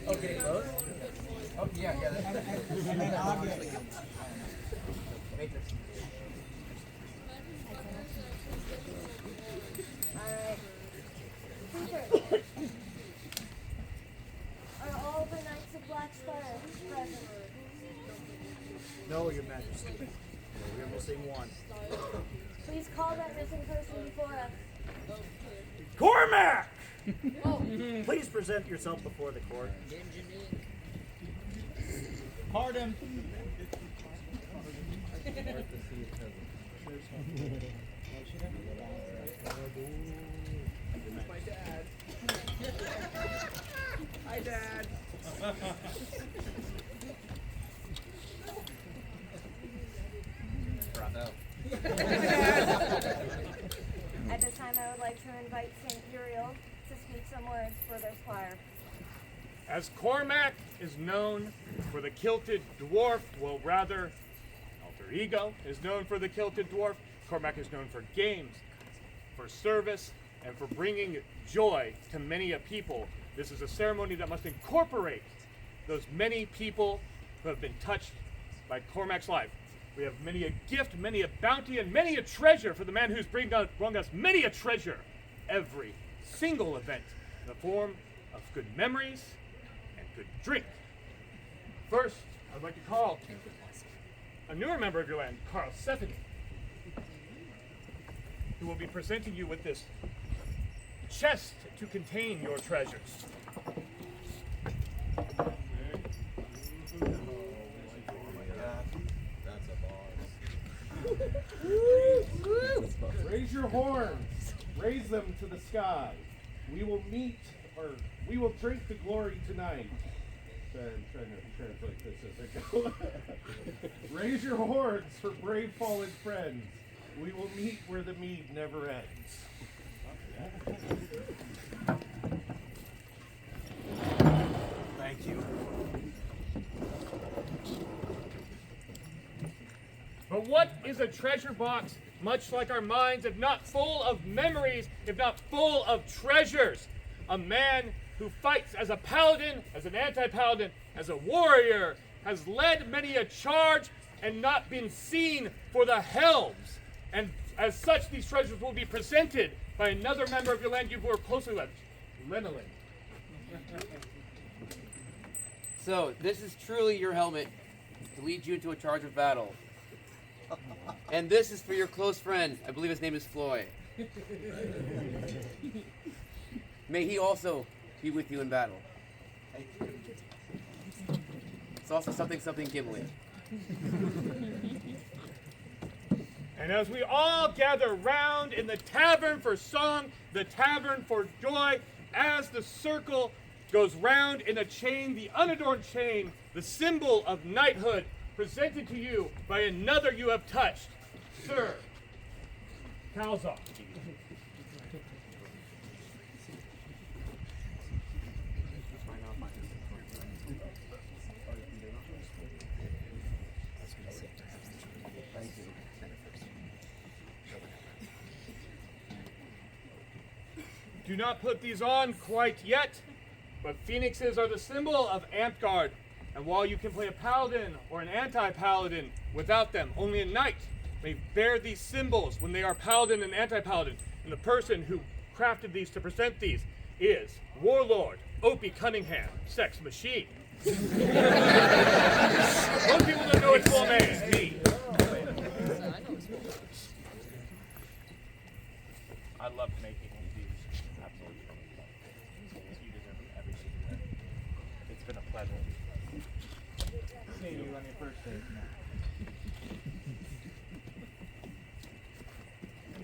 Okay, close. Oh, yeah. And then I'll get it. Matrix. Alright. Cooper. Are all the Knights of Blackspire present? No, Your Majesty. We're missing one. Please call that missing person before us. Kormac! Please present yourself before the court. Pardon. My dad. Hi, Dad. Bravo. At this time, I would like to invite St. Uriel to speak some words for their squire. As Kormac is known for the Kilted Dwarf, well, rather, alter ego is known for the Kilted Dwarf. Kormac is known for games, for service, and for bringing joy to many a people. This is a ceremony that must incorporate those many people who have been touched by Kormac's life. We have many a gift, many a bounty, and many a treasure for the man who's brought us many a treasure every single event in the form of good memories and good drink. First, I'd like to call a newer member of your land, Carl Stephanie, who will be presenting you with this chest to contain your treasures. Raise your horns, raise them to the sky. We will meet, or we will drink the glory tonight. Sorry, I'm trying to translate this as I go. Raise your horns for brave fallen friends. We will meet where the mead never ends. Thank you. But what is a treasure box, much like our minds, if not full of memories, if not full of treasures? A man who fights as a paladin, as an anti-paladin, as a warrior, has led many a charge and not been seen for the helms. And as such, these treasures will be presented by another member of your land you've worked closely with, Lenolin. So, this is truly your helmet to lead you into a charge of battle. And this is for your close friend. I believe his name is Floi. May he also be with you in battle. It's also something Gimli. And as we all gather round in the tavern for song, the tavern for joy, as the circle goes round in a chain, the unadorned chain, the symbol of knighthood, presented to you by another you have touched, Sir Kalzok. Do not put these on quite yet, but phoenixes are the symbol of Amtgard, and while you can play a paladin or an anti-paladin without them, only a knight may bear these symbols when they are paladin and anti-paladin. And the person who crafted these to present these is Warlord Opie Cunningham, Sex Machine. Most people don't know its full name. Me. I love making these. Absolutely. You deserve them every single day. It's been a pleasure. Seeing you on your first day.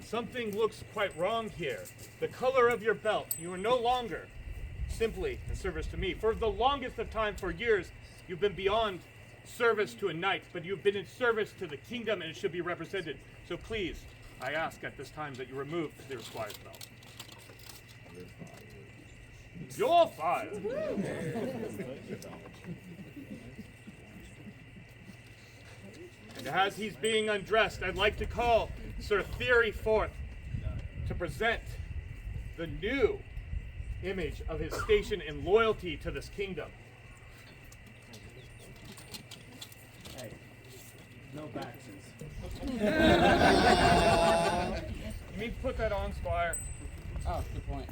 Something looks quite wrong here. The color of your belt. You are no longer simply in service to me. For the longest of time, for years, you've been beyond service to a knight, but you've been in service to the kingdom, and it should be represented. So please, I ask at this time that you remove the squire's belt. You're fired. And as he's being undressed, I'd like to call Sir Theory forth to present the new image of his station and loyalty to this kingdom. No baxes. You need to put that on, Squire. Oh, good point.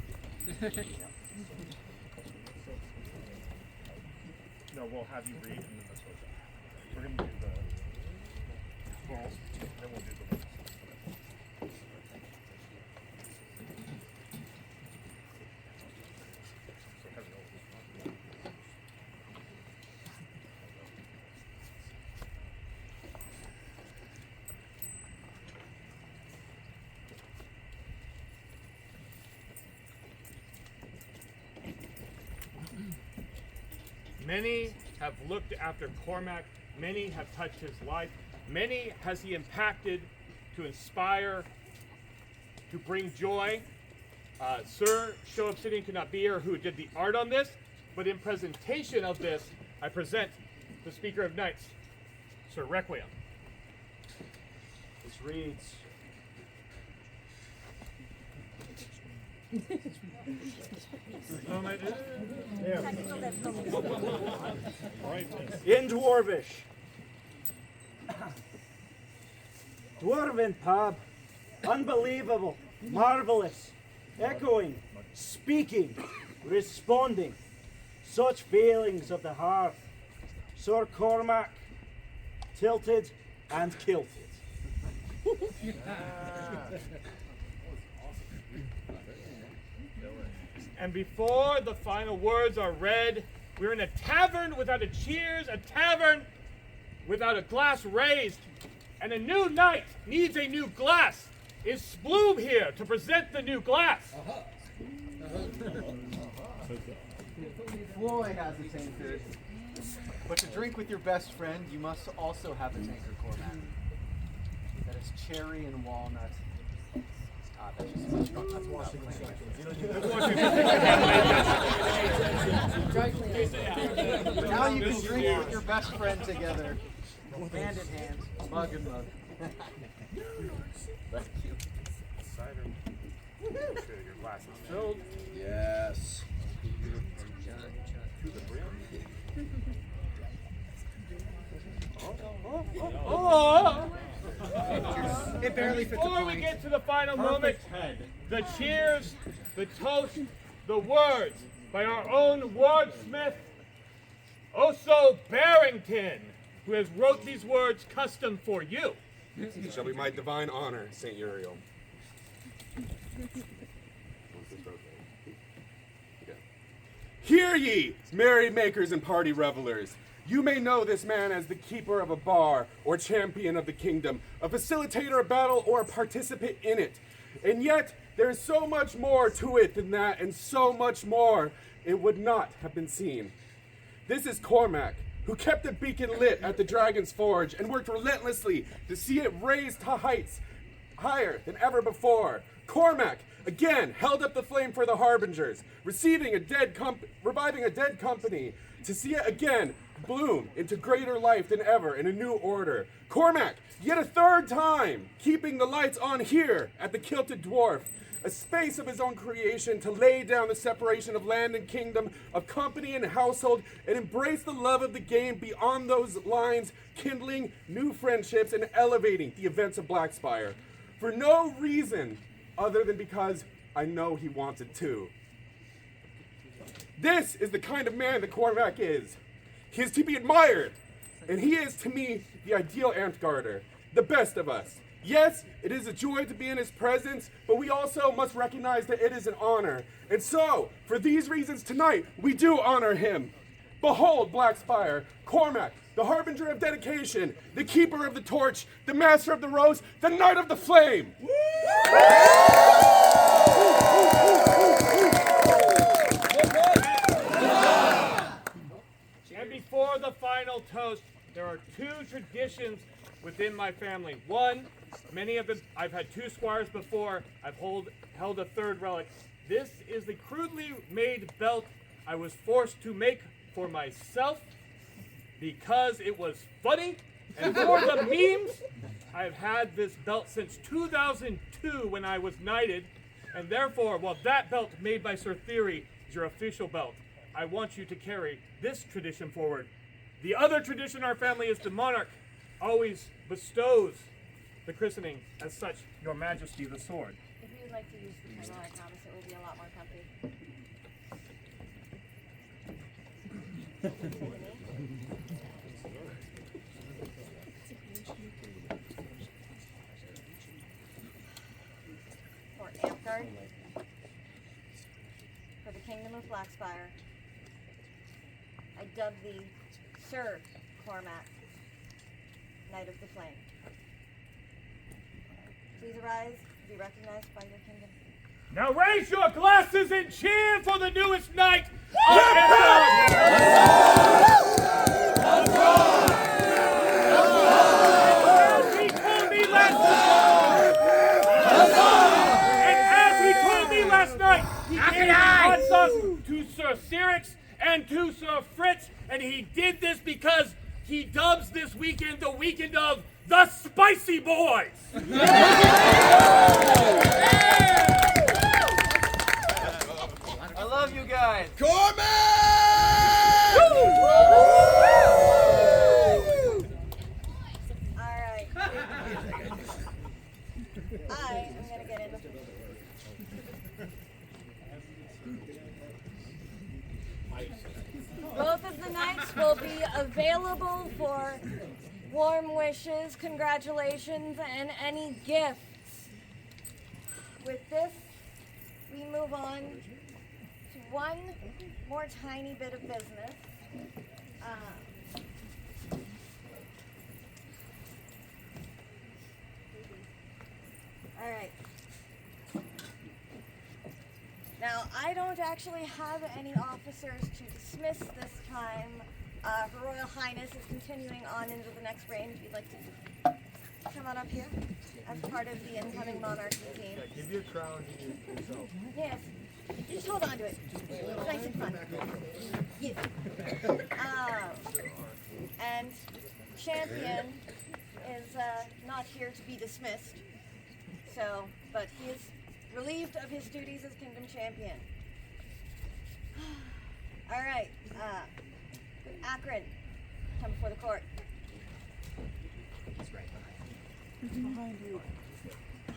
No, we'll have you read and then the social. We're going to do the scrolls, then we'll do the ones. Many have looked after Kormac, many have touched his life, many has he impacted to inspire, to bring joy. Sir Show Obsidian could not be here, who did the art on this, but in presentation of this, I present the Speaker of Knights, Sir Requiem. This reads, Technical difficulties. in Dwarvish. Dwarven pub, unbelievable, marvelous, echoing, speaking, responding, such feelings of the heart. Sir Kormac, tilted and kilted. And before the final words are read, we're in a tavern without a cheers, a tavern without a glass raised, and a new knight needs a new glass. Is Sploom here to present the new glass? Floi has a tankard. But to drink with your best friend, you must also have a tankard, Kormac. That is cherry and walnut. Ah, that's just that's washing Now you can drink with your best friend together, hand in hand, mug in mug. Thank you. Cider. Make sure your glass is filled Yes. to the brim. Oh! It barely fits a Before we pint. get to the final moment, Head. the cheers, the toast, the words by our own wordsmith, Oso Barrington, who has wrote these words custom for you. Shall be my divine honor, Saint Uriel. Hear ye, merry makers and party revelers. You may know this man as the keeper of a bar or champion of the kingdom, a facilitator of battle or a participant in it. And yet, there is so much more to it than that, and so much more it would not have been seen. This is Kormac, who kept the beacon lit at the Dragon's Forge and worked relentlessly to see it raised to heights higher than ever before. Kormac, again, held up the flame for the Harbingers, reviving a dead company, to see it again bloom into greater life than ever in a new order. Kormac, yet a third time, keeping the lights on here at the Kilted Dwarf, a space of his own creation to lay down the separation of land and kingdom, of company and household, and embrace the love of the game beyond those lines, kindling new friendships and elevating the events of Blackspire. For no reason other than because I know he wanted to. This is the kind of man that Kormac is. He is to be admired, and he is to me the ideal Antgarder, the best of us. Yes, it is a joy to be in his presence, but we also must recognize that it is an honor. And so, for these reasons tonight, we do honor him. Behold, Blackspire, Kormac, the harbinger of dedication, the keeper of the torch, the master of the rose, the knight of the flame. And before the final toast, there are two traditions within my family. One, many of them, I've had two squires before, I've held a third relic. This is the crudely made belt I was forced to make for myself because it was funny. And for the memes, I've had this belt since 2002 when I was knighted. And therefore, while that belt made by Sir Theory is your official belt, I want you to carry this tradition forward. The other tradition in our family is the monarch always bestows the christening as such, Your Majesty the sword. If you would like to use the title, I promise it will be a lot more comfy. For Amtgard, for the Kingdom of Blackspire, I dub thee Sir Kormac, Knight of the Flame. Please arise to be recognized by your kingdom. Now raise your glasses and cheer for the newest knight of Amtgard! As he told me last night, he gave us to Sir Cyrix and to Sir Fritz, and he did this because he dubs this weekend the weekend of the Spicy Boys. I love you guys. Alright. I am going to get into both of the knights will be available for warm wishes, congratulations, and any gifts. With this, we move on to one more tiny bit of business. All right. Now, I don't actually have any officers to dismiss this time. Her Royal Highness is continuing on into the next reign. If you'd like to come on up here as part of the incoming monarchy team. Give your crown to yourself. Yes. Just hold on to it. It's nice and fun. Yes. And Champion is not here to be dismissed. So, but he is relieved of his duties as Kingdom Champion. All right. Akron, come before the court. He's right behind you.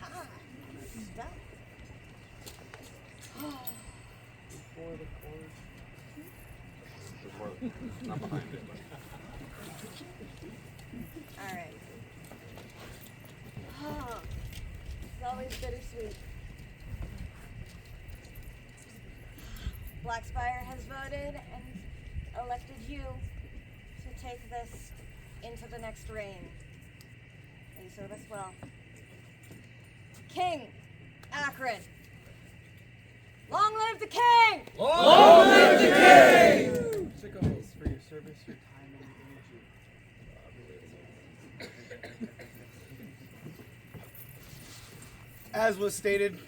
Ah, stop. Before the court. Not behind it. All right. Oh, it's always bittersweet. Blackspire has voted and elected you to take this into the next reign. May you serve us well. King Akron. Long live the king! Long live the king! Sickles for your service, your time, and your energy. As was stated,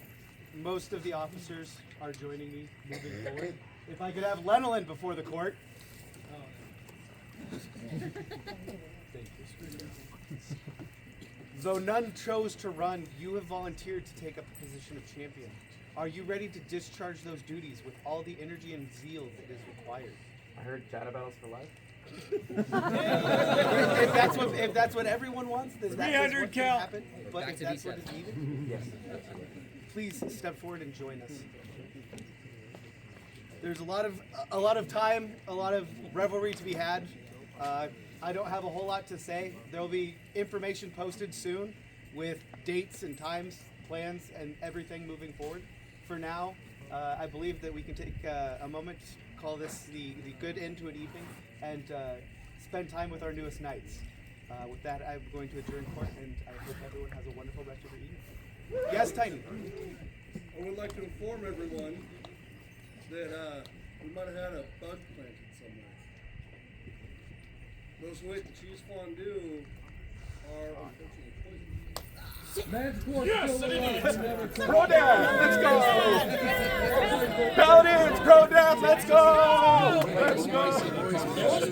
most of the officers are joining me moving forward. If I could have Lenolin before the court. Though none chose to run, you have volunteered to take up the position of champion. Are you ready to discharge those duties with all the energy and zeal that is required? I heard data battles for life. if that's what everyone wants, then that is what 300 can cal. happen. But if that's what is needed, Yes. please step forward and join us. There's a lot of time, a lot of revelry to be had. I don't have a whole lot to say. There will be information posted soon with dates and times, plans, and everything moving forward. For now, I believe that we can take a moment, call this the good end to an evening, and spend time with our newest knights. With that, I'm going to adjourn court, and I hope everyone has a wonderful rest of their evening. Yes, Tiny. I would like to inform everyone that we might have had a bug planted somewhere. Those who ate the cheese fondue are unfortunately poisoned. Yes, Pro Dad, let's go! Paladins, Pro Dad, let's go! Let's go!